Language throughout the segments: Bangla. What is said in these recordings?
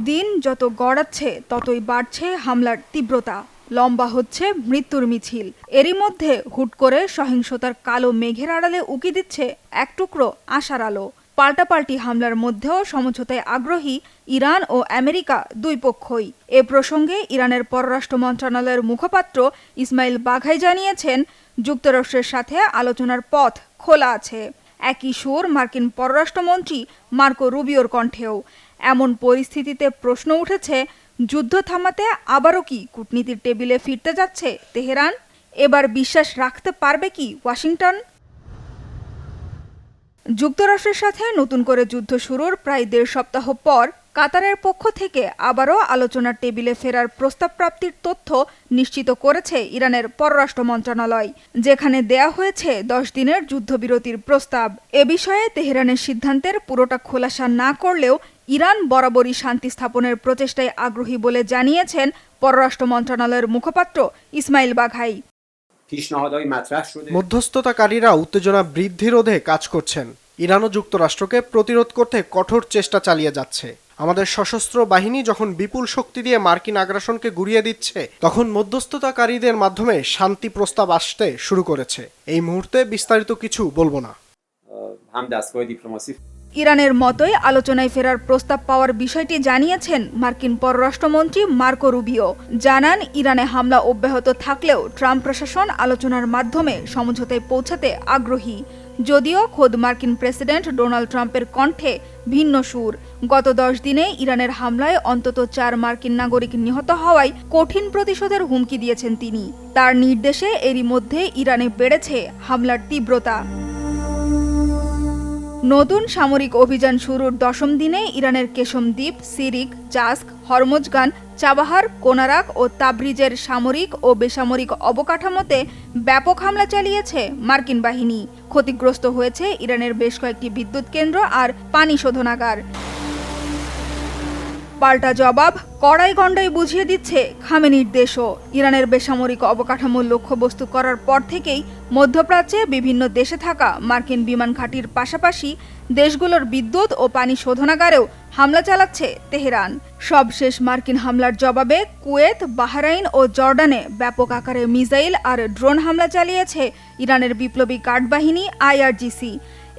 দিন যত গড়াচ্ছে ততই বাড়ছে হামলার তীব্রতা, লম্বা হচ্ছে মৃত্যুর মিছিল। এরই মধ্যে হুট করে সহিংসতার কালো মেঘের আড়ালে উকি দিচ্ছে এক টুকরো আশার আলো। পাল্টাপাল্টি হামলার মধ্যেও সমঝোতায় আগ্রহী ইরান ও আমেরিকা দুই পক্ষই। এ প্রসঙ্গে ইরানের পররাষ্ট্র মন্ত্রণালয়ের মুখপাত্র ইসমাইল বাঘাই জানিয়েছেন, যুক্তরাষ্ট্রের সাথে আলোচনার পথ খোলা আছে। একই সুর মার্কিন পররাষ্ট্রমন্ত্রী মার্কো রুবিওর কণ্ঠেও। এমন পরিস্থিতিতে প্রশ্ন উঠেছে, যুদ্ধ থামাতে আবারও কি কূটনীতির টেবিলে ফিরতে যাচ্ছে তেহরান? এবার বিশ্বাস রাখতে পারবে কি ওয়াশিংটন? যুক্তরাষ্ট্রের সাথে নতুন করে যুদ্ধ শুরুর প্রায় ১.৫ সপ্তাহ পর কাতারের পক্ষ থেকে আবারও আলোচনার টেবিলে ফেরার প্রস্তাব প্রাপ্তির তথ্য নিশ্চিত করেছে ইরানের পররাষ্ট্র মন্ত্রণালয়, যেখানে দেয়া হয়েছে ১০ দিনের যুদ্ধবিরতির প্রস্তাব। এ বিষয়ে তেহরানের সিদ্ধান্তের পুরোটা খোলাসা না করলেও ইরান বরাবরই শান্তি স্থাপনের প্রচেষ্টায় আগ্রহী বলে জানিয়েছেন পররাষ্ট্র মন্ত্রণালয়ের মুখপাত্র ইসমাইল বাঘাই। মধ্যস্থতাকারীরা উত্তেজনা বৃদ্ধি রোধে কাজ করছেন। ইরান ও যুক্তরাষ্ট্রকে প্রতিরোধ করতে কঠোর চেষ্টা চালিয়ে যাচ্ছে। আমাদের সশস্ত্র বাহিনী যখন বিপুল শক্তি দিয়ে মার্কিন আগ্রাসনকে গুড়িয়ে দিচ্ছে, তখন মধ্যস্থতাকারীদের মাধ্যমে শান্তি প্রস্তাব আসতে শুরু করেছে। এই মুহূর্তে বিস্তারিত কিছু বলবো না। ইরানের মতোই আলোচনায় ফেরার প্রস্তাব পাওয়ার বিষয়টি জানিয়েছেন মার্কিন পররাষ্ট্রমন্ত্রী মার্কো রুবিও। জানান, ইরানে হামলা অব্যাহত থাকলেও ট্রাম্প প্রশাসন আলোচনার মাধ্যমে সমঝোতায় পৌঁছাতে আগ্রহী। যদিও খোদ মার্কিন প্রেসিডেন্ট ডোনাল্ড ট্রাম্পের কণ্ঠে ভিন্ন সুর। গত ১০ দিনে ইরানের হামলায় অন্তত ৪ মার্কিন নাগরিক নিহত হওয়ায় কঠিন প্রতিশোধের হুমকি দিয়েছেন তিনি। তার নির্দেশে এরই মধ্যে ইরানে বেড়েছে হামলার তীব্রতা। নতুন সামরিক অভিযান শুরুর ১০ম দিনে ইরানের কেশম দ্বীপ, সিরিক, জাস্ক, হরমোজগান, চাবাহার, কোনারাক ও তাবরিজের সামরিক ও বেসামরিক অবকাঠামোতে ব্যাপক হামলা চালিয়েছে মার্কিন বাহিনী। ক্ষতিগ্রস্ত হয়েছে ইরানের বেশ কয়েকটি বিদ্যুৎ কেন্দ্র আর পানি শোধনাগার। পাল্টা জবাব কড়াই গণ্ডাই বুঝিয়ে দিচ্ছে খামেনির দেশও। ইরানের বেসামরিক অবকাঠামো লক্ষ্যবস্তু করার পর থেকেই মধ্যপ্রাচ্যে বিভিন্ন দেশে থাকা মার্কিন বিমান ঘাঁটির পাশাপাশি দেশগুলোর বিদ্যুৎ ও পানি শোধনাগারেও হামলা চালাচ্ছে তেহরান। সবশেষ মার্কিন হামলার জবাবে কুয়েত, বাহরাইন ও জর্ডানে ব্যাপক আকারে মিসাইল আর ড্রোন হামলা চালিয়েছে ইরানের বিপ্লবী গার্ড বাহিনী IRGC।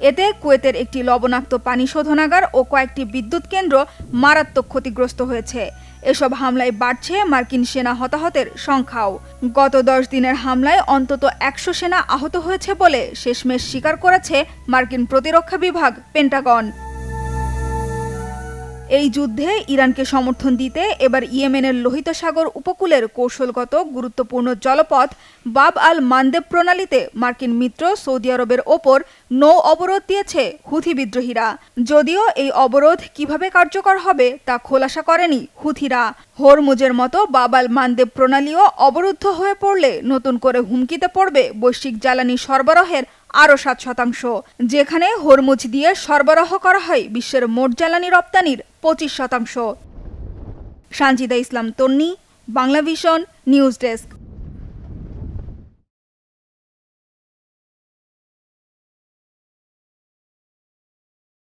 এতে কুয়েতের একটি লবণাক্ত পানি শোধনাগার ও কয়েকটি বিদ্যুৎ কেন্দ্র মারাত্মক ক্ষতিগ্রস্ত হয়েছে। এসব হামলায় বাড়ছে মার্কিন সেনা হতাহতের সংখ্যাও। গত ১০ দিনের হামলায় অন্তত ১০০ সেনা আহত হয়েছে বলে শেষমেশ স্বীকার করেছে মার্কিন প্রতিরক্ষা বিভাগ, পেন্টাগন। এই যুদ্ধে ইরানকে সমর্থন দিতে এবার ইয়েমেনের লোহিত সাগর উপকূলের কৌশলগত গুরুত্বপূর্ণ জলপথ বাব আল মানদেব প্রণালীতে মার্কিন মিত্র সৌদি আরবের ওপর নৌ অবরোধ দিয়েছে হুথি বিদ্রোহীরা। যদিও এই অবরোধ কিভাবে কার্যকর হবে তা খোলাসা করেনি হুথিরা। হরমুজের মতো বাব আল মানদেব প্রণালীও অবরুদ্ধ হয়ে পড়লে নতুন করে হুমকিতে পড়বে বৈশ্বিক জ্বালানি সরবরাহের আরও ৭%, যেখানে হরমুজ দিয়ে সরবরাহ করা হয় বিশ্বের মোট জ্বালানি রপ্তানির 25%। সানজিদা ইসলাম তন্নি, বাংলাভিশন নিউজ ডেস্ক।